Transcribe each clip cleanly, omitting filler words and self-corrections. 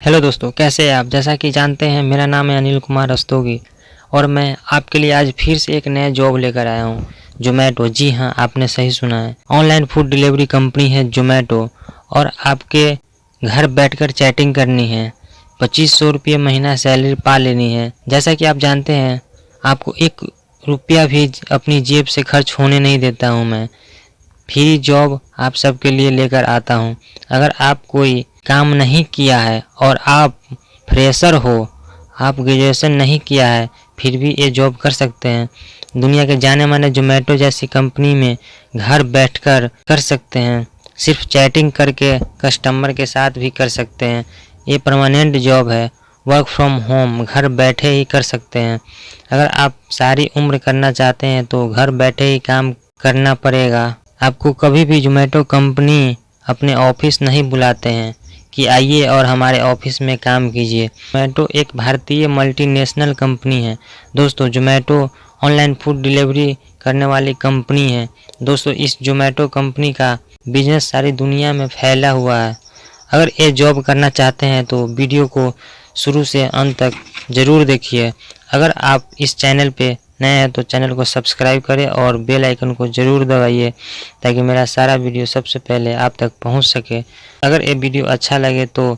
Hello दोस्तों, कैसे हैं आप। जैसा कि जानते हैं, मेरा नाम है अनिल कुमार रस्तोगी और मैं आपके लिए आज फिर से एक नया जॉब लेकर आया हूं। जोमेटो, जी हाँ, आपने सही सुना है। ऑनलाइन फूड डिलीवरी कंपनी है जोमेटो और आपके घर बैठकर चैटिंग करनी है। 2500 रुपये महीना सैलरी पा लेनी है। जैसा कि आप जानते हैं, आपको 1 रुपया भी अपनी जेब से खर्च होने नहीं देता हूँ मैं। फ्री जॉब आप सबके लिए लेकर आता हूँ। अगर आप कोई काम नहीं किया है और आप फ्रेशर हो, आप ग्रेजुएशन नहीं किया है, फिर भी ये जॉब कर सकते हैं। दुनिया के जाने माने जोमेटो जैसी कंपनी में घर बैठकर कर सकते हैं। सिर्फ चैटिंग करके कस्टमर के साथ भी कर सकते हैं। ये परमानेंट जॉब है, वर्क फ्रॉम होम, घर बैठे ही कर सकते हैं। अगर आप सारी उम्र करना चाहते हैं तो घर बैठे ही काम करना पड़ेगा। आपको कभी भी जोमेटो कंपनी अपने ऑफिस नहीं बुलाते हैं कि आइए और हमारे ऑफिस में काम कीजिए। जोमेटो एक भारतीय मल्टीनेशनल कंपनी है। दोस्तों, जोमेटो ऑनलाइन फूड डिलीवरी करने वाली कंपनी है। दोस्तों, इस जोमेटो कंपनी का बिजनेस सारी दुनिया में फैला हुआ है। अगर ये जॉब करना चाहते हैं तो वीडियो को शुरू से अंत तक ज़रूर देखिए। अगर आप इस चैनल पे नए हैं तो चैनल को सब्सक्राइब करें और बेल आइकन को ज़रूर दबाइए ताकि मेरा सारा वीडियो सबसे पहले आप तक पहुंच सके। अगर ये वीडियो अच्छा लगे तो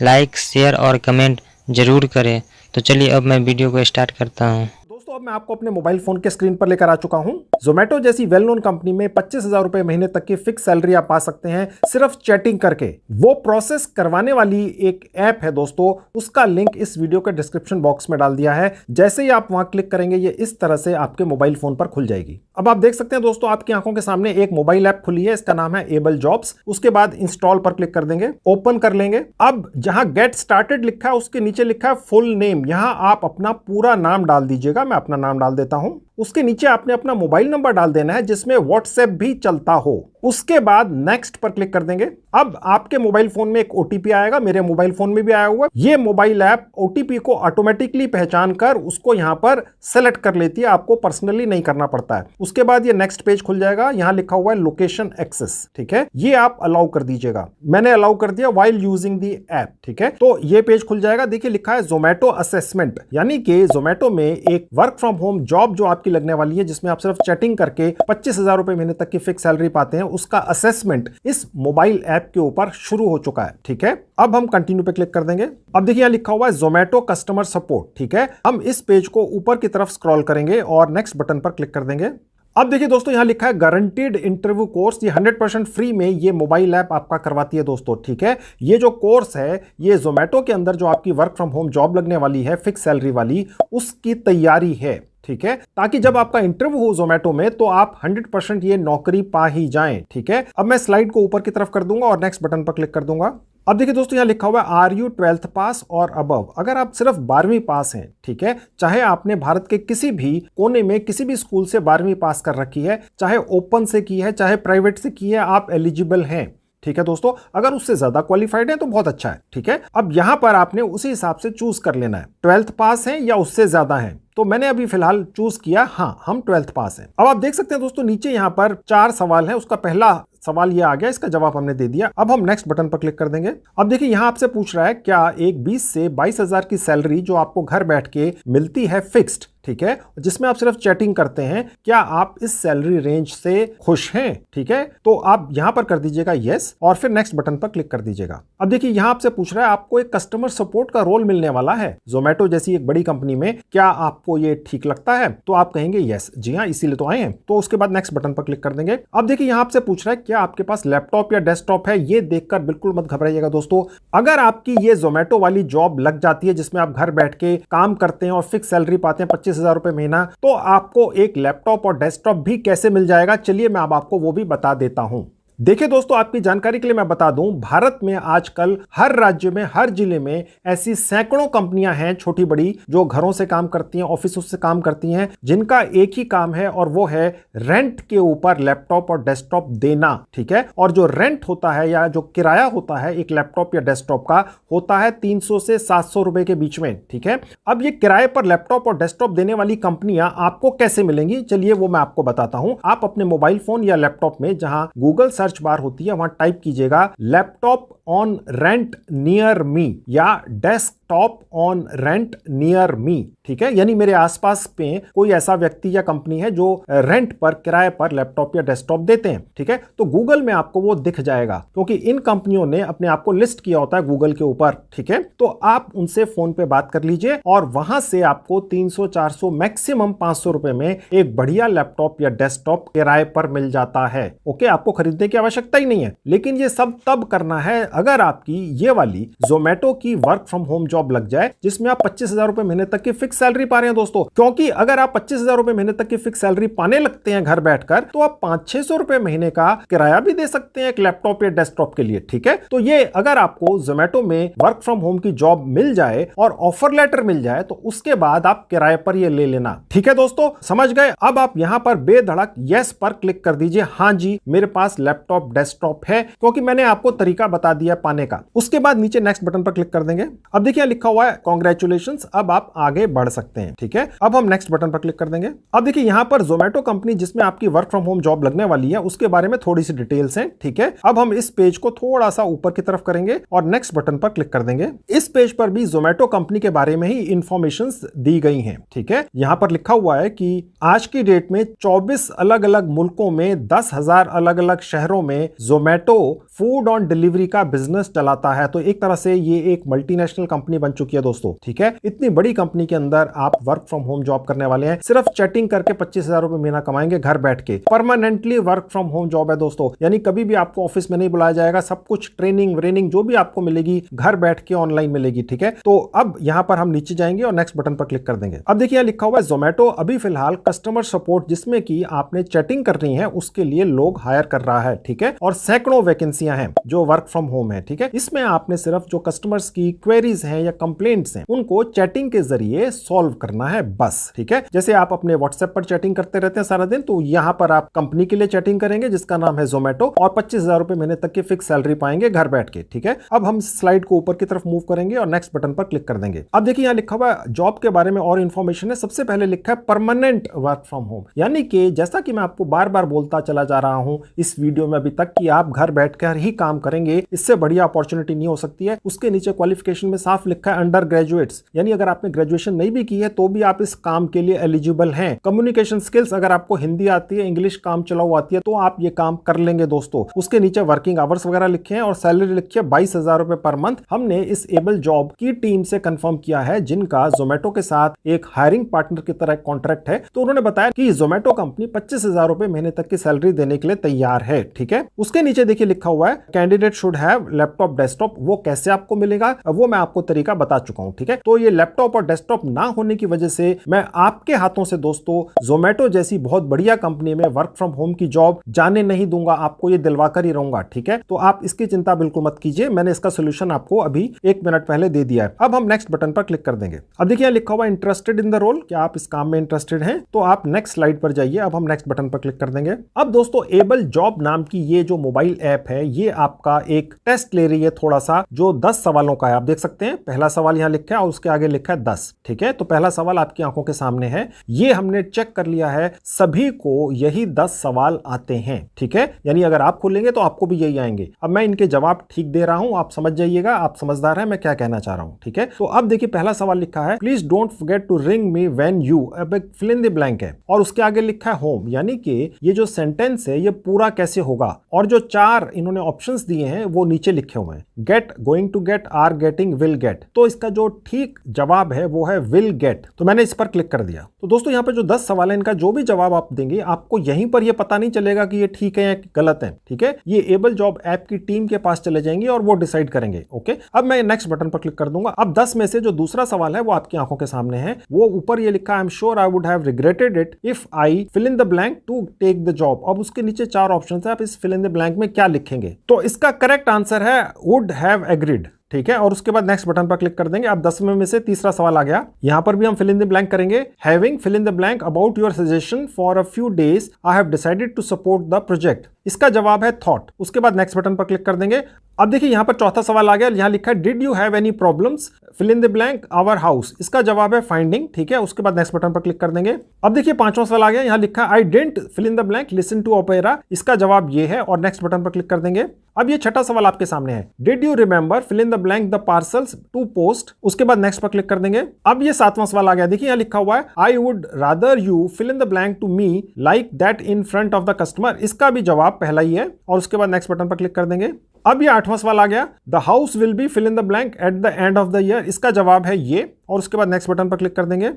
लाइक, शेयर और कमेंट ज़रूर करें। तो चलिए अब मैं वीडियो को स्टार्ट करता हूं। दोस्तों, अब मैं आपको अपने मोबाइल फोन के स्क्रीन पर लेकर आ चुका हूं। जोमेटो जैसी वेल नोन कंपनी में 25,000 रुपए महीने तक की फिक्स सैलरी आप पा सकते हैं सिर्फ चैटिंग करके। वो प्रोसेस करवाने वाली एक ऐप है दोस्तों, उसका लिंक इस वीडियो के डिस्क्रिप्शन बॉक्स में डाल दिया है। जैसे ही आप वहां क्लिक करेंगे, ये इस तरह से आपके मोबाइल फोन पर खुल जाएगी। अब आप देख सकते हैं दोस्तों, आपकी आंखों के सामने एक मोबाइल ऐप खुली है। इसका नाम है एबल जॉब्स। उसके बाद इंस्टॉल पर क्लिक कर देंगे, ओपन कर लेंगे। अब जहां गेट स्टार्टेड लिखा है उसके नीचे लिखा है फुल नेम। यहां आप अपना पूरा नाम डाल दीजिएगा। मैं अपना नाम डाल देता हूं। उसके नीचे आपने अपना मोबाइल नंबर डाल देना है जिसमें व्हाट्सएप भी चलता हो। उसके बाद नेक्स्ट पर क्लिक कर देंगे। अब आपके मोबाइल फोन में एक ओटीपी आएगा, मेरे मोबाइल फोन में भी आया हुआ है। ये मोबाइल ऐप ओटीपी को ऑटोमेटिकली पहचान कर उसको यहां पर सेलेक्ट कर लेती है, आपको पर्सनली नहीं करना पड़ता है। उसके बाद ये नेक्स्ट पेज खुल जाएगा। यहां लिखा हुआ है लोकेशन एक्सेस, ठीक है, ये आप अलाउ कर दीजिएगा। मैंने अलाउ कर दिया व्हाइल यूजिंग दी ऐप, ठीक है। तो ये पेज खुल जाएगा। देखिए लिखा है जोमेटो असेसमेंट, यानी कि जोमेटो में एक वर्क फ्रॉम होम जॉब जो आपकी लगने वाली है, जिसमें आप सिर्फ चैटिंग करके 25,000 रुपए महीने तक की फिक्स सैलरी पाते हैं, उसका असेसमेंट इस मोबाइल ऐप के ऊपर शुरू हो चुका है, ठीक है। अब हम कंटिन्यू पे क्लिक कर देंगे। अब देखिए यहां लिखा हुआ है जोमेटो कस्टमर सपोर्ट, ठीक है। हम इस पेज को ऊपर की तरफ स्क्रॉल करेंगे और नेक्स्ट बटन पर क्लिक कर देंगे। अब देखिए दोस्तों, यहां लिखा है गारंटीड इंटरव्यू कोर्स। ये 100% फ्री में ये मोबाइल ऐप आपका करवाती है दोस्तों, ठीक है। ये जो कोर्स है, ये जोमेटो के अंदर जो आपकी वर्क फ्रॉम होम जॉब लगने वाली है फिक्स सैलरी वाली, उसकी तैयारी है, ठीक है, ताकि जब आपका इंटरव्यू हो जोमेटो में तो आप 100% ये नौकरी पा ही जाएं, ठीक है। अब मैं स्लाइड को ऊपर की तरफ कर दूंगा और नेक्स्ट बटन पर क्लिक कर दूंगा। अब देखिए दोस्तों, यहां लिखा हुआ है आर यू 12th पास और अबव। अगर आप सिर्फ 12वीं पास हैं, ठीक है, चाहे आपने भारत के किसी भी कोने में किसी भी स्कूल से 12वीं पास कर रखी है, चाहे ओपन से की है चाहे प्राइवेट से की है, आप एलिजिबल हैं, ठीक है दोस्तों। अगर उससे ज्यादा क्वालिफाइड है तो बहुत अच्छा है, ठीक है। अब यहां पर आपने उसी हिसाब से चूज कर लेना है, 12th पास है या उससे ज्यादा है। तो मैंने अभी फिलहाल चूज किया, हाँ, हम 12th पास हैं। अब आप देख सकते हैं दोस्तों, नीचे यहां पर 4 सवाल है। उसका पहला सवाल ये आ गया, इसका जवाब हमने दे दिया। अब हम नेक्स्ट बटन पर क्लिक कर देंगे। अब देखिए यहां आपसे पूछ रहा है क्या एक 20 से 22,000 की सैलरी जो आपको घर बैठ के मिलती है फिक्स्ड, ठीक है, जिसमें आप सिर्फ चैटिंग करते हैं, क्या आप इस सैलरी रेंज से खुश हैं, ठीक है। तो आप यहां पर कर दीजिएगा यस और फिर नेक्स्ट बटन पर क्लिक कर दीजिएगा। अब देखिए यहां आपसे पूछ रहा है आपको एक कस्टमर सपोर्ट का रोल मिलने वाला है जोमेटो जैसी एक बड़ी कंपनी में, क्या आपको ये ठीक लगता है। तो आप कहेंगे यस, जी हाँ, इसीलिए तो आए हैं। तो उसके बाद नेक्स्ट बटन पर क्लिक कर देंगे। अब देखिए यहां आपसे पूछ रहा है क्या आपके पास लैपटॉप या डेस्कटॉप है। ये देखकर बिल्कुल मत घबराइएगा दोस्तों। अगर आपकी ये जोमेटो वाली जॉब लग जाती है जिसमें आप घर बैठ के काम करते हैं और फिक्स सैलरी पाते हैं 25,000 रुपए महीना, तो आपको एक लैपटॉप और डेस्कटॉप भी कैसे मिल जाएगा, चलिए मैं अब आपको वो भी बता देता हूं। देखिए दोस्तों, आपकी जानकारी के लिए मैं बता दूं, भारत में आजकल हर राज्य में, हर जिले में ऐसी सैकड़ों कंपनियां हैं छोटी बड़ी जो घरों से काम करती हैं, ऑफिसों से काम करती हैं, जिनका एक ही काम है और वो है रेंट के ऊपर लैपटॉप और डेस्कटॉप देना, ठीक है। और जो रेंट होता है या जो किराया होता है एक लैपटॉप या डेस्कटॉप का, होता है 300 से 700 रुपए के बीच में, ठीक है। अब ये किराए पर लैपटॉप और डेस्कटॉप देने वाली कंपनियां आपको कैसे मिलेंगी, चलिए वो मैं आपको बताता हूं। आप अपने मोबाइल फोन या लैपटॉप में जहां गूगल सर्च बार होती है वहां टाइप कीजिएगा laptop on rent near me या desktop on rent near me, ठीक है, यानी मेरे आसपास पे कोई ऐसा व्यक्ति या कंपनी है जो रेंट पर, किराए पर लैपटॉप या डेस्कटॉप देते हैं, ठीक है, तो गूगल में आपको वो दिख जाएगा क्योंकि इन कंपनियों ने अपने आप को लिस्ट किया होता है गूगल के ऊपर, ठीक है। तो आप उनसे फोन पे बात कर लीजिए और वहां से आपको 300-400 मैक्सिमम 500 रुपए में एक बढ़िया लैपटॉप या डेस्कटॉप किराए पर मिल जाता है। ओके, आपको खरीदने की आवश्यकता ही नहीं है, लेकिन ये सब तब करना है अगर आपकी ये वाली जोमेटो की वर्क फ्रॉम होम जॉब लग जाए जिसमें आप 25,000 रुपए महीने तक की फिक्स सैलरी पा रहे हैं दोस्तों। क्योंकि अगर आप 25,000 रुपए महीने तक की फिक्स सैलरी पाने लगते हैं घर बैठकर, तो आप 500-600 रुपए महीने का किराया भी दे सकते हैं एक लैपटॉप या डेस्कटॉप के लिए, ठीक है। तो ये अगर आपको जोमेटो में वर्क फ्रॉम होम की जॉब मिल जाए और ऑफर लेटर मिल जाए तो उसके बाद आप किराए पर ये ले लेना, ठीक है दोस्तों, समझ गए। अब आप यहां पर बेधड़क यस पर क्लिक कर दीजिए, हां जी मेरे पास लैपटॉप डेस्कटॉप है, क्योंकि मैंने आपको तरीका बता दिया पाने का। उसके बाद नीचे नेक्स्ट बटन पर क्लिक कर देंगे। अब देखिए लिखा हुआ है कांग्रेचुलेशंस, अब आप आगे बढ़ सकते हैं, ठीक है। अब हम नेक्स्ट बटन पर क्लिक कर देंगे। अब देखिए यहां पर जोमेटो कंपनी जिसमें आपकी वर्क फ्रॉम होम जॉब लगने वाली है उसके बारे में थोड़ी सी डिटेल्स हैं, ठीक है। अब हम इस पेज को थोड़ा सा ऊपर की तरफ करेंगे और नेक्स्ट बटन पर क्लिक कर देंगे। इस पेज पर भी जोमेटो कंपनी के बारे में ही इंफॉर्मेशंस दी गई हैं, ठीक है। यहां पर लिखा हुआ है कि आज की डेट में 24 अलग अलग मुल्कों में 10,000 अलग अलग शहरों में जोमेटो फूड ऑन डिलीवरी का बिजनेस चलाता है। तो एक तरह से ये एक मल्टीनेशनल कंपनी बन चुकी है दोस्तों, ठीक है। इतनी बड़ी कंपनी के अंदर आप वर्क फ्रॉम होम जॉब करने वाले हैं, सिर्फ चैटिंग करके 25,000 रुपए महीना कमाएंगे घर बैठ के। Permanently work from home job है दोस्तों, यानी कभी भी आपको ऑफिस में नहीं बुलाया जाएगा, सब कुछ ट्रेनिंग व्रेनिंग जो भी आपको मिलेगी घर बैठ के ऑनलाइन मिलेगी, ठीक है। तो अब यहां पर हम नीचे जाएंगे और नेक्स्ट बटन पर क्लिक कर देंगे। अब देखिए लिखा हुआ है जोमेटो अभी फिलहाल कस्टमर सपोर्ट जिसमें कि आपने चैटिंग करनी है उसके लिए लोग हायर कर रहा है, ठीक है, और सैकड़ों वैकेंसियां हैं जो वर्क फ्रॉम होम है, ठीक है। इसमें आपने सिर्फ जो कस्टमर्स की क्वेरीज हैं या कंप्लेंट्स हैं उनको चैटिंग के जरिए सॉल्व करना है बस, ठीक है। जैसे आप अपने व्हाट्सएप पर चैटिंग करते रहते हैं सारा दिन, तो यहां पर आप कंपनी के लिए चैटिंग करेंगे जिसका नाम है जोमेटो और 25,000 रुपए महीने तक की फिक्स सैलरी पाएंगे घर बैठ के, ठीक है। अब हम स्लाइड को ऊपर की तरफ मूव करेंगे और नेक्स्ट बटन पर क्लिक कर देंगे। अब देखिए यहां लिखा हुआ है जॉब के बारे में और इंफॉर्मेशन है। सबसे पहले लिखा है परमानेंट वर्क फ्रॉम होम, यानी कि जैसा कि मैं आपको बार बार बोलता चला जा रहा हूं इस वीडियो में अभी तक कि आप घर बैठकर ही काम करेंगे, इससे बढ़िया अपॉर्चुनिटी नहीं हो सकती है। उसके नीचे क्वालिफिकेशन में साफ लिखा है अंडर ग्रेजुएट्स, यानी अगर आपने ग्रेजुएशन नहीं भी की है तो भी आप इस काम के लिए एलिजिबल हैं। कम्युनिकेशन स्किल्स, अगर आपको हिंदी आती है, इंग्लिश काम चलाऊ आती है तो आप ये काम कर लेंगे दोस्तों। उसके नीचे वर्किंग आवर्स वगैरह लिखे हैं और सैलरी लिखी है 22,000 रुपए पर मंथ। हमने इस एबल जॉब की टीम से कंफर्म किया है जिनका जोमेटो के साथ एक हायरिंग पार्टनर की तरह कॉन्ट्रैक्ट है, तो उन्होंने बताया कि जोमेटो कंपनी 25,000 रुपए महीने तक की सैलरी देने के लिए तैयार है, ठीक है। उसके नीचे देखिए लिखा हुआ है candidate should have laptop desktop. वो कैसे आपको मिलेगा वो मैं आपको तरीका बता चुका हूं, ठीक है। तो ये लैपटॉप और डेस्कटॉप ना होने की वजह से मैं आपके हाथों से दोस्तों जोमेटो जैसी बहुत बढ़िया कंपनी में वर्क फ्रॉम होम की जॉब जाने नहीं दूंगा, आपको ये दिलवा कर ही रहूंगा, ठीक है। तो आप इसकी चिंता बिल्कुल मत कीजिए, मैंने इसका सोल्यूशन आपको अभी 1 मिनट पहले दे दिया है। अब हम नेक्स्ट बटन पर क्लिक कर देंगे। अब देखिए लिखा हुआ इंटरेस्टेड इन द रोल, क्या आप इस काम में इंटरेस्टेड हैं? तो आप नेक्स्ट स्लाइड पर जाइए। अब हम नेक्स्ट बटन पर क्लिक कर देंगे। अब दोस्तों एबल जॉब नाम की ये जो मोबाइल ऐप है ये आपका एक टेस्ट ले रही है थोड़ा सा, जो 10 सवालों का है। आप देख सकते हैं पहला सवाल यहां लिखा है और उसके आगे लिखा है 10, ठीक है। तो पहला सवाल आपकी आंखों के सामने है, ये हमने चेक कर लिया है, सभी को यही 10 सवाल आते हैं, ठीक है। यानी अगर आप खोलेंगे तो आपको भी यही आएंगे। अब मैं इनके जवाब ठीक दे रहा हूं, आप समझ जाइएगा, आप समझदार हैं मैं क्या कहना चाह रहा हूं, ठीक है। तो अब देखिए पहला सवाल लिखा है please don't forget to ring me when you, अब फिल इन द ब्लैंक है और उसके आगे लिखा है होम, यानी कि ये जो सेंटेंस है ये पूरा कैसे होगा। और जो 4 इन्होंने ऑप्शंस दिए हैं वो नीचे लिखे हुए हैं, get, going to get, are getting, will get. तो इसका जो ठीक जवाब है वो है विल गेट। तो मैंने इस पर क्लिक कर दिया। तो दोस्तों यहाँ पे जो 10 सवाल है इनका जो भी जवाब आप देंगे आपको यहीं पर ये पता नहीं चलेगा कि ये ठीक है या गलत है, ठीक है। ये एबल जॉब ऐप की टीम के पास चले जाएंगे और वो डिसाइड करेंगे, ओके। अब मैं नेक्स्ट बटन पर क्लिक कर दूंगा। अब 10 में से जो दूसरा सवाल है वो आपकी आंखों के सामने है, वो ऊपर ये लिखा है I am sure I would have regretted it if I fill in the blank to take the job. अब उसके नीचे 4 ऑप्शन है, आप इस फिल इन द ब्लैंक में क्या लिखेंगे। तो इसका करेक्ट आंसर है वुड हैव एग्रीड, ठीक है। और उसके बाद नेक्स्ट बटन पर क्लिक कर देंगे। अब 10 में से तीसरा सवाल आ गया, यहां पर भी हम फिल इन द ब्लैंक करेंगे, having fill in the blank about your suggestion for a few days I have decided to support the project. इसका जवाब है थॉट। उसके बाद नेक्स्ट बटन पर क्लिक कर देंगे। अब देखिए यहाँ पर चौथा सवाल आ गया, यहाँ लिखा है did you have any problems fill in the blank our house. इसका जवाब है फाइंडिंग, ठीक है। उसके बाद नेक्स्ट बटन पर क्लिक कर देंगे। अब देखिए पांचवा सवाल आ गया, यहाँ लिखा है I didn't fill in the blank listen to opera. इसका जवाब ये है और नेक्स्ट बटन पर क्लिक कर देंगे। अब ये छठा सवाल आपके सामने है, did you remember fill in the blank the parcels to post. उसके बाद नेक्स्ट पर क्लिक कर देंगे। अब ये सातवां सवाल आ गया, देखिए यहाँ लिखा हुआ है I would rather you fill in the blank to me like that in front of the customer. इसका भी जवाब पहला ही है और उसके बाद नेक्स्ट बटन पर क्लिक कर देंगे। अब ये आठवां सवाल आ गया, the house will be fill in the blank at the end of the year. इसका जवाब है ये और उसके बाद नेक्स्ट बटन पर क्लिक कर देंगे।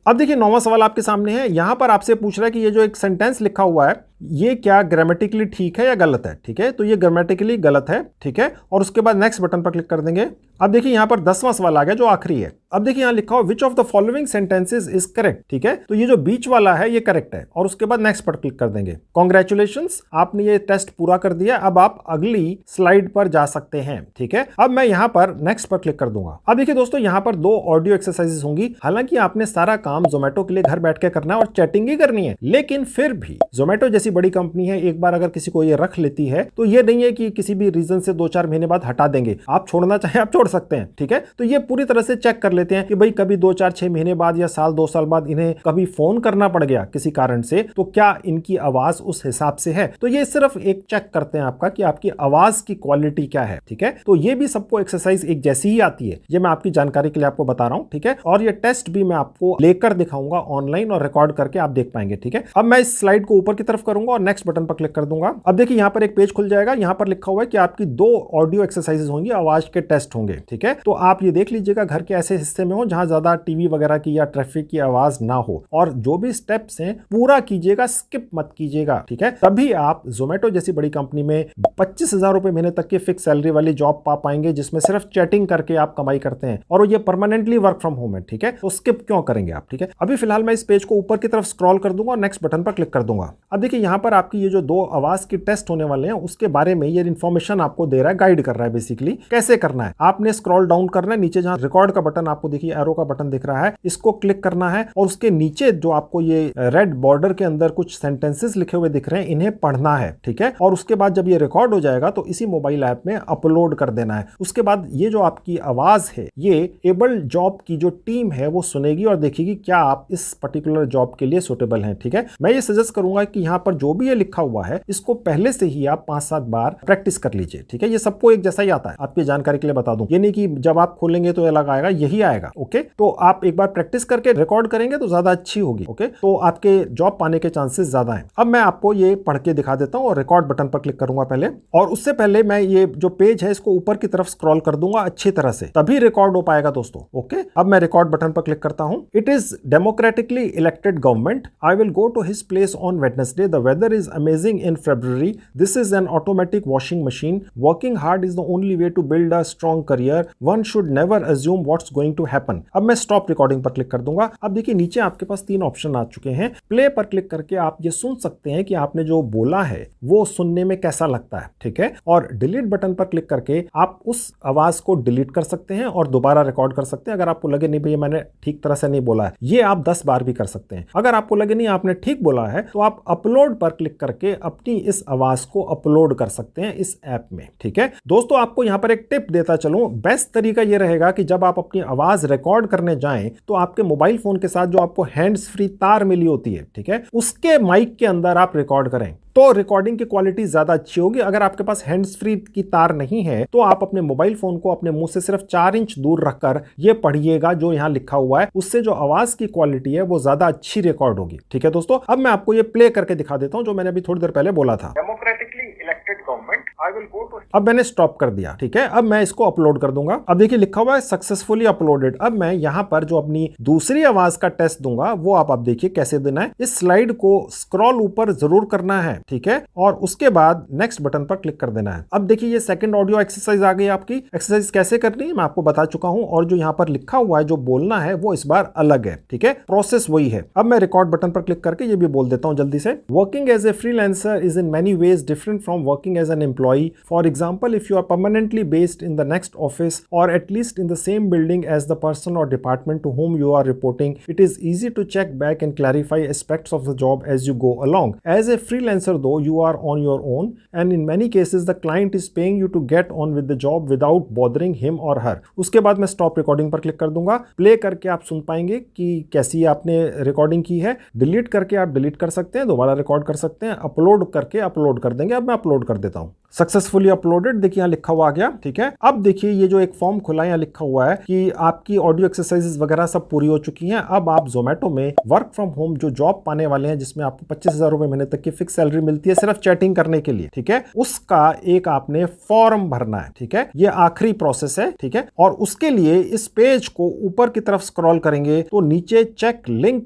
अब देखिए नौवां सवाल आपके सामने है, यहां पर आपसे पूछ रहा है कि ये जो एक सेंटेंस लिखा हुआ है ये क्या ग्रामेटिकली ठीक है या गलत है, ठीक है। तो ये ग्रामेटिकली गलत है, ठीक है। और उसके बाद नेक्स्ट बटन पर क्लिक कर देंगे। अब देखिए यहां पर 10वां सवाल आ गया जो आखिरी है। अब देखिए यहां लिखा हो which of the following sentences is correct, ठीक है। तो ये जो बीच वाला है ये करेक्ट है और उसके बाद नेक्स्ट पर क्लिक कर देंगे। कॉन्ग्रेचुलेशंस, आपने ये टेस्ट पूरा कर दिया। अब आप अगली स्लाइड पर जा सकते हैं, ठीक है। अब मैं यहां पर नेक्स्ट पर क्लिक कर दूंगा। अब देखिए दोस्तों यहां पर 2 ऑडियो एक्सरसाइजेस होंगी। हालांकि आपने सारा काम जोमेटो के लिए घर बैठ के करना है और चैटिंग ही करनी है, लेकिन फिर भी जोमेटो जैसी बड़ी कंपनी है, एक बार अगर किसी को ये रख लेती है तो ये नहीं है कि किसी भी रीजन से 2-4 महीने बाद हटा देंगे। आप छोड़ना चाहे आप छोड़ सकते हैं, ठीक है। तो ये पूरी तरह से चेक कर लेते हैं कि भाई कभी 2-4-6 महीने बाद या साल 2 साल बाद इन्हें कभी फोन करना पड़ गया किसी कारण से, तो क्या इनकी आवाज उस हिसाब से है। तो ये सिर्फ एक चेक करते हैं आपका कि आपकी आवाज की क्वालिटी क्या है, ठीक है। तो ये भी सबको एक्सरसाइज एक जैसी ही आती है, ये मैं आपकी जानकारी के लिए आपको बता रहा हूं, ठीक है। और ये टेस्ट भी मैं आपको लेकर दिखाऊंगा ऑनलाइन और रिकॉर्ड करके आप देख पाएंगे, ठीक है। अब मैं इस स्लाइड को ऊपर की तरफ करूंगा और नेक्स्ट बटन पर क्लिक कर दूंगा। अब देखिए यहां पर एक पेज खुल जाएगा, यहां पर लिखा हुआ है कि आपकी 2 ऑडियो एक्सरसाइजेस होंगी, आवाज के टेस्ट होंगे, ठीक है। तो आप ये देख लीजिएगा घर के ऐसे हिस्से में हो जहां ज्यादा टीवी वगैरह की या ट्रैफिक की आवाज ना हो, और जो भी स्टेप्स हैं पूरा कीजिएगा, स्किप मत कीजिएगा, ठीक है। तभी आप जोमेटो जैसी बड़ी कंपनी में 25,000 रुपए महीने तक की फिक्स सैलरी वाली जॉब पा पाएंगे, जिसमें सिर्फ चैटिंग करके आप कमाई करते हैं और ये परमानेंटली वर्क फ्रॉम होम है, ठीक है। तो स्किप क्यों करेंगे आप, ठीक है। अभी फिलहाल मैं इस पेज को ऊपर की तरफ स्क्रॉल कर दूंगा और नेक्स्ट बटन पर क्लिक कर दूंगा। अब देखिए यहां पर आपकी ये जो 2 आवाज की टेस्ट होने वाले हैं उसके बारे में ये इन्फॉर्मेशन आपको दे रहा है, गाइड कर रहा है बेसिकली कैसे करना है। आपने स्क्रॉल डाउन करना है, नीचे जहां रिकॉर्ड का बटन आपको देखिए एरो का बटन दिख रहा है, इसको क्लिक करना है और उसके नीचे जो आपको ये रेड बॉर्डर के अंदर कुछ सेंटेंसेस लिखे हुए दिख रहे हैं, इन्हें पढ़ना है, ठीक है। और उसके बाद जब ये रिकॉर्ड हो जाएगा तो इसी मोबाइल ऐप में अपलोड कर देना है। उसके बाद ये जो आपकी आवाज है ये एबल जॉब की जो टीम है वो सुनेगी और देखेगी क्या आप इस पर्टिकुलर जॉब के लिए सुटेबल हैं, ठीक है। मैं ये सजेस्ट करूंगा कि यहाँ पर जो भी ये लिखा हुआ है इसको पहले से ही आप 5-7 बार प्रैक्टिस कर लीजिए, ठीक है। ये सबको एक जैसा ही आता है, आपकी जानकारी के लिए बता दूं, ये नहीं कि जब आप खोलेंगे तो अलग आएगा, यही आएगा, ओके। तो आप एक बार प्रैक्टिस करके रिकॉर्ड करेंगे तो ज्यादा अच्छी होगी, ओके। तो आपके जॉब पाने के चांसेस ज्यादा हैं। अब मैं आपको ये पढ़ के दिखा देता हूं और रिकॉर्ड बटन पर क्लिक करूंगा पहले, और उससे पहले मैं ये जो पेज है इसको ऊपर की तरफ स्क्रॉल कर दूंगा अच्छी तरह से, तभी रिकॉर्ड हो पाएगा दोस्तों, ओके। अब मैं रिकॉर्ड बटन पर क्लिक करता हूं। It is democratically elected government, I will go to his place on Wednesday, the weather is amazing in February, this is an automatic washing machine, working hard is the only way to build a strong career, one should never assume what's going to happen। अब मैं stop recording पर click कर दूंगा। अब देखिए नीचे आपके पास 3 option आ चुके हैं। प्ले पर क्लिक करके आप ये सुन सकते हैं कि आपने जो बोला है वो सुनने में कैसा लगता है, ठीक है। और डिलीट बटन पर क्लिक करके आप उस आवाज को डिलीट कर सकते हैं और दोबारा रिकॉर्ड कर सकते हैं। अगर आपको लगे नहीं भैया मैंने ठीक तरह से नहीं बोला है, ये आप 10 बार भी कर सकते हैं। अगर आपको लगे नहीं आपने ठीक बोला है तो आप अपलोड पर क्लिक करके अपनी इस आवाज को अपलोड कर सकते हैं इस ऐप में, ठीक है। दोस्तों आपको यहां पर एक टिप देता चलूं, बेस्ट तरीका यह रहेगा कि जब आप अपनी आवाज रिकॉर्ड करने जाएं तो आपके मोबाइल फोन के साथ जो आपको हैंड्स फ्री तार मिली होती है, ठीक है, उसके माइक के अंदर आप रिकॉर्ड करें तो रिकॉर्डिंग की क्वालिटी ज्यादा अच्छी होगी। अगर आपके पास हैंड्स फ्री की तार नहीं है तो आप अपने मोबाइल फोन को अपने मुंह से सिर्फ 4 इंच दूर रखकर ये पढ़िएगा जो यहां लिखा हुआ है, उससे जो आवाज की क्वालिटी है वो ज्यादा अच्छी रिकॉर्ड होगी, ठीक है दोस्तों। अब मैं आपको ये प्ले करके दिखा देता हूं जो मैंने अभी थोड़ी देर पहले बोला था। Democratically elected government, I will go to, अब मैंने स्टॉप कर दिया, ठीक है। अब मैं इसको अपलोड कर दूंगा। अब देखिए लिखा हुआ है सक्सेसफुली अपलोडेड। अब मैं यहां पर जो अपनी दूसरी आवाज का टेस्ट दूंगा वो आप देखिए कैसे देना है। इस स्लाइड को स्क्रॉल ऊपर जरूर करना है, ठीक है, और उसके बाद नेक्स्ट बटन पर क्लिक कर देना है। अब देखिए ये सेकंड ऑडियो एक्सरसाइज आ गई आपकी। एक्सरसाइज कैसे करनी है मैं आपको बता चुका हूं, और जो यहां पर लिखा हुआ है जो बोलना है वो इस बार अलग है, ठीक है, प्रोसेस वही है। अब मैं रिकॉर्ड बटन पर क्लिक करके ये भी बोल देता हूं जल्दी से। Working as a freelancer is in many ways different from working as an employ. employee. For example, if you are permanently based in the next office or at least in the same building as the person or department to whom you are reporting, it is easy to check back and clarify aspects of the job as you go along. As a freelancer though, you are on your own and in many cases the client is paying you to get on with the job without bothering him or her. उसके बाद मैं stop recording पर click कर दूंगा। Play करके आप सुन पाएंगे कि कैसी आपने रिकॉर्डिंग की है। डिलीट करके आप डिलीट कर सकते हैं, दोबारा रिकॉर्ड कर सकते हैं, अपलोड करके अपलोड कर देंगे। अब मैं अपलोड कर देता हूं। सक्सेसफुली अपलोडेड, देखिए यहाँ लिखा हुआ आ गया। ठीक है, अब देखिए ये जो एक फॉर्म खुला है, यहाँ लिखा हुआ है कि आपकी ऑडियो एक्सरसाइजेस वगैरह सब पूरी हो चुकी हैं। अब आप जोमेटो में वर्क फ्रॉम होम जो जॉब पाने वाले हैं, जिसमें आपको 25,000 रुपए महीने तक की फिक्स सैलरी मिलती है सिर्फ चैटिंग करने के लिए। ठीक है, उसका एक आपने फॉर्म भरना है। ठीक है, ये आखिरी प्रोसेस है। ठीक है, और उसके लिए इस पेज को ऊपर की तरफ स्क्रॉल करेंगे तो नीचे चेक लिंक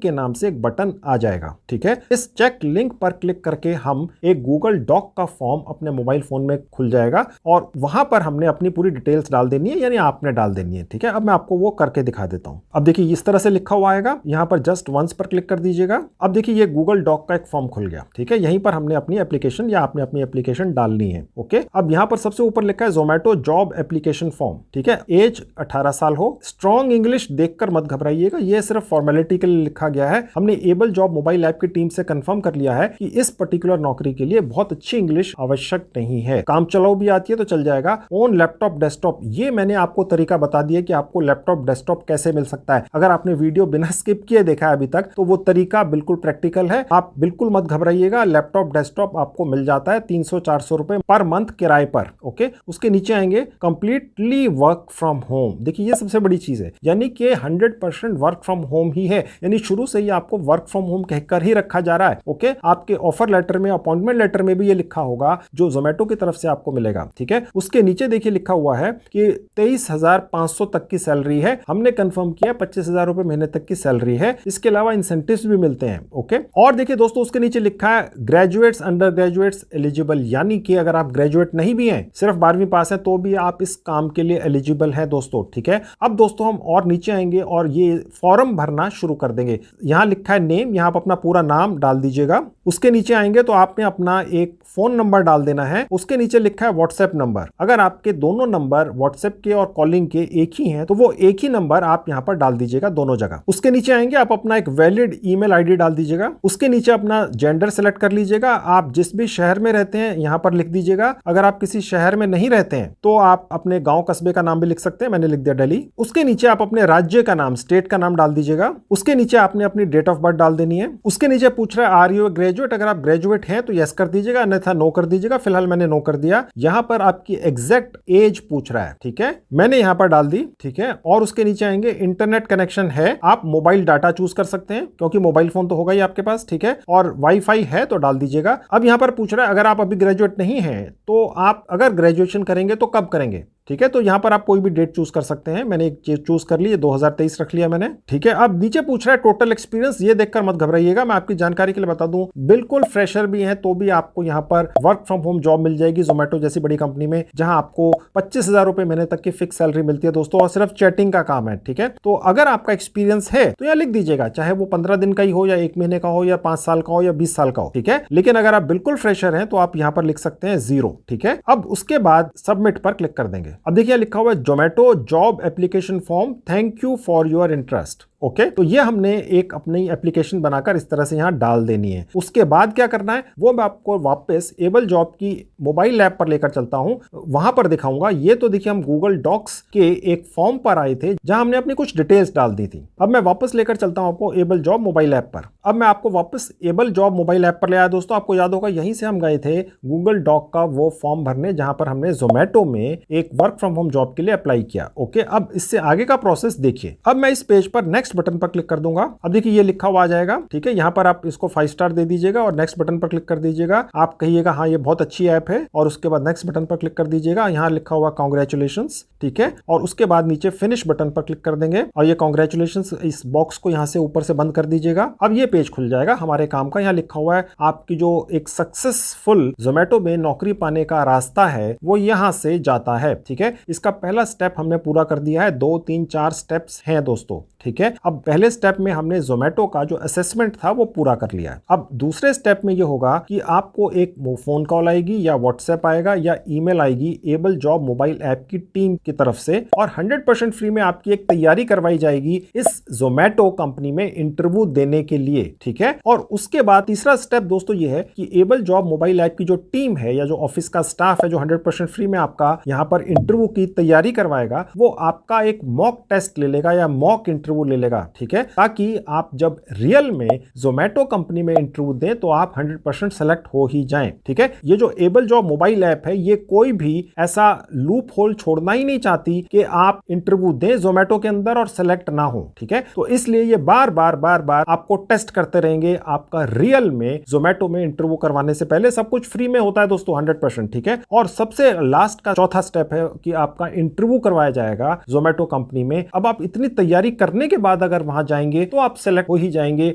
के नाम से एक बटन आ जाएगा। ठीक है, इस चेक लिंक पर क्लिक करके हम एक गूगल डॉक का फॉर्म अपने मोबाइल फोन में खुल जाएगा और वहां पर हमने अपनी पूरी डिटेल्स डाल देनी है, यानी आपने डाल देनी है। ठीक है, अब मैं आपको वो करके दिखा देता हूं। अब देखिए इस तरह से लिखा हुआ आएगा, यहां पर जस्ट वंस पर क्लिक कर दीजिएगा। अब देखिए ये गूगल डॉक का एक फॉर्म खुल गया। ठीक है, यहीं पर हमने अपनी एप्लीकेशन या आपने अपनी एप्लीकेशन डालनी है। ओके, अब यहां पर सबसे ऊपर लिखा है जोमेटो जॉब एप्लीकेशन फॉर्म। ठीक है, एज 18 साल हो। स्ट्रॉन्ग इंग्लिश देखकर मत घबराइएगा, ये सिर्फ फॉर्मेलिटी के लिए लिखा गया है। हमने एबल जॉब मोबाइल ऐप की टीम से कंफर्म कर लिया है कि इस पर्टिकुलर नौकरी के लिए बहुत अच्छी इंग्लिश आवश्यक नहीं है। काम चलाओ भी आती है तो चल जाएगा। ऑन लैपटॉप डेस्कटॉप, ये मैंने आपको तरीका बता दिया कि आपको लैपटॉप डेस्कटॉप कैसे मिल सकता है। अगर आपने वीडियो बिना स्किप किए देखा है अभी तक तो वो तरीका बिल्कुल प्रैक्टिकल है। आप बिल्कुल मत घबराइएगा, लैपटॉप डेस्कटॉप आपको मिल जाता है 300-400 रुपए पर मंथ किराए पर। ओके, उसके नीचे आएंगे कंप्लीटली वर्क फ्रॉम होम। देखिए ये सबसे बड़ी चीज है, यानी कि 100% वर्क फ्रॉम होम ही है, यानी शुरू से ही आपको वर्क फ्रॉम होम कहकर ही रखा जा रहा है। ओके, आपके ऑफर लेटर में, अपॉइंटमेंट लेटर में भी ये लिखा होगा जो जोमेटो की तरफ से आपको मिलेगा। ठीक है, उसके नीचे देखिए लिखा हुआ है कि 23,500 तक की सैलरी है। हमने कंफर्म किया 25,000 रुपए महीने तक की सैलरी है। इसके अलावा इंसेंटिव्स भी मिलते हैं। ओके, और देखिए दोस्तों उसके नीचे लिखा है ग्रेजुएट्स, अंडर ग्रेजुएट्स एलिजिबल, यानी कि अगर आप ग्रेजुएट नहीं भी हैं, सिर्फ 12वीं पास है, तो भी आप इस काम के लिए एलिजिबल है दोस्तों। ठीक है, अब दोस्तों हम और नीचे आएंगे और ये फॉर्म भरना शुरू कर देंगे। यहां लिखा है नेम, यहां आप अपना पूरा नाम डाल दीजिएगा। उसके नीचे आएंगे तो आपने अपना एक फोन नंबर डाल देना है। उसके नीचे लिखा है व्हाट्सएप नंबर। अगर आपके दोनों नंबर व्हाट्सएप के और कॉलिंग के एक ही हैं तो वो एक ही नंबर आप यहां पर डाल दीजिएगा दोनों जगह। उसके नीचे आएंगे, आप अपना एक वैलिड ईमेल आईडी डाल दीजिएगा। उसके नीचे अपना जेंडर सेलेक्ट कर लीजिएगा। आप जिस भी शहर में रहते हैं यहां पर लिख दीजिएगा। अगर आप किसी शहर में नहीं रहते हैं तो आप अपने गांव कस्बे का नाम भी लिख सकते हैं, मैंने लिख दिया दिल्ली। उसके नीचे आप अपने राज्य का नाम, स्टेट का नाम डाल दीजिएगा। उसके नीचे आपने अपनी डेट ऑफ बर्थ डाल देनी है। उसके नीचे पूछ रहा है आर यू ग्रेजुएट, अगर आप ग्रेजुएट हैं तो यस कर दीजिएगा, अन्यथा नो कर दीजिएगा। फिलहाल मैंने नो कर दिया। यहां पर आपकी एग्जैक्ट एज पूछ रहा है। ठीक है, मैंने यहां पर डाल दी। ठीक है, और उसके नीचे आएंगे इंटरनेट कनेक्शन है, आप मोबाइल डाटा चूज कर सकते हैं क्योंकि मोबाइल फोन तो होगा ही आपके पास। ठीक है, और वाईफाई है तो डाल दीजिएगा। अब यहां पर पूछ रहा है अगर आप अभी ग्रेजुएट नहीं हैं तो आप अगर ग्रेजुएशन करेंगे तो कब करेंगे। ठीक है, तो यहां पर आप कोई भी डेट चूज कर सकते हैं। मैंने एक चीज चूज कर ली, 2023 रख लिया मैंने। ठीक है, अब नीचे पूछ रहा है टोटल एक्सपीरियंस, ये देखकर मत घबराइएगा, मैं आपकी जानकारी के लिए बता दूं, बिल्कुल फ्रेशर भी हैं तो भी आपको यहां पर वर्क फ्रॉम होम जॉब मिल जाएगी जोमेटो जैसी बड़ी कंपनी में, जहां आपको 25,000 रुपए महीने तक की फिक्स सैलरी मिलती है दोस्तों, और सिर्फ चैटिंग का काम है। ठीक है, तो अगर आपका एक्सपीरियंस है तो यहां लिख दीजिएगा, चाहे वो 15 दिन का ही हो या 1 महीने का हो या 5 साल का हो या 20 साल का हो। ठीक है, लेकिन अगर आप बिल्कुल फ्रेशर हैं तो आप यहां पर लिख सकते हैं 0। ठीक है, अब उसके बाद सबमिट पर क्लिक कर देंगे। अब देखिए लिखा हुआ Zomato job application form, thank you for your interest. Okay, तो ये हमने एक अपनी एप्लीकेशन बनाकर इस तरह से यहां डाल देनी है। उसके बाद क्या करना है वो मैं आपको वापस एबल जॉब की मोबाइल ऐप पर लेकर चलता हूं, वहां पर दिखाऊंगा। ये तो देखिए हम गूगल डॉक्स के एक फॉर्म पर आए थे जहां हमने अपनी कुछ डिटेल्स डाल दी थी। अब मैं वापस लेकर चलता हूं आपको एबल जॉब मोबाइल ऐप पर। अब मैं आपको वापस एबल जॉब मोबाइल ऐप पर ले आया दोस्तों। आपको याद होगा यहीं से हम गए थे गूगल डॉक का वो फॉर्म भरने जहां पर हमने जोमेटो में एक वर्क फ्रॉम होम जॉब के लिए अप्लाई किया। ओके, अब इससे आगे का प्रोसेस देखिए। अब मैं इस पेज पर नेक्स्ट बटन पर क्लिक कर दूंगा। अब देखिए ये लिखा हुआ आ जाएगा। ठीक है, यहां पर आप इसको 5 स्टार दे दीजिएगा और नेक्स्ट बटन पर क्लिक कर दीजिएगा। आप कहिएगा हाँ ये बहुत अच्छी ऐप है, और उसके बाद नेक्स्ट बटन पर क्लिक कर दीजिएगा। यहां लिखा हुआ कांग्रेचुलेशंस। ठीक है, और उसके बाद नीचे फिनिश बटन पर क्लिक कर देंगे और ये कांग्रेचुलेशंस इस बॉक्स को यहां से ऊपर से बंद कर दीजिएगा। अब ये पेज खुल जाएगा हमारे काम का। यहां लिखा हुआ है आपकी जो एक सक्सेसफुल जोमेटो में नौकरी पाने का रास्ता है वो यहां से जाता है। ठीक है, इसका पहला स्टेप हमने पूरा कर दिया है, 2 3 4 स्टेप्स हैं दोस्तों। ठीक है। अब पहले स्टेप में हमने जोमेटो का जो असेसमेंट था वो पूरा कर लिया। अब दूसरे स्टेप में ये होगा कि आपको एक फोन कॉल आएगी या व्हाट्सएप आएगा या ईमेल आएगी एबल जॉब मोबाइल ऐप की टीम की तरफ से, और 100% फ्री में आपकी एक तैयारी करवाई जाएगी इस जोमेटो कंपनी में इंटरव्यू देने के लिए, ठीक है। और उसके बाद तीसरा स्टेप दोस्तों ये है कि एबल जॉब मोबाइल ऐप की जो टीम है या जो ऑफिस का स्टाफ है जो 100% फ्री में आपका यहां पर इंटरव्यू की तैयारी करवाएगा, वो आपका एक मॉक टेस्ट ले लेगा या मॉक इंटरव्यू ले लेगा, ठीक है, ताकि आप जब रियल में जोमेटो कंपनी में इंटरव्यू दें तो आप 100% सेलेक्ट हो ही जाएं, ठीक है। ये जो एबल जॉब मोबाइल ऐप है ये कोई भी ऐसा लूप होल छोड़ना ही नहीं चाहती कि आप इंटरव्यू दें जोमेटो के अंदर और सेलेक्ट ना हो, ठीक है। तो इसलिए ये बार बार आपको टेस्ट करते रहेंगे आपका रियल में जोमेटो में इंटरव्यू करवाने से पहले। सब कुछ फ्री में होता है दोस्तों 100%, ठीक है। और सबसे लास्ट का चौथा स्टेप है कि आपका इंटरव्यू करवाया जाएगा जोमेटो कंपनी में। अब आप इतनी तैयारी करने के बाद अगर वहां जाएंगे तो आप सेलेक्ट हो ही जाएंगे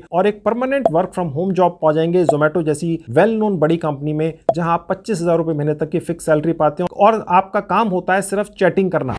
और एक permanent work from home job पा जाएंगे जोमेटो जैसी वेल नोन बड़ी कंपनी में, जहां आप 25,000 रुपए महीने तक की फिक्स सैलरी पाते हैं और आपका काम होता है सिर्फ चैटिंग करना।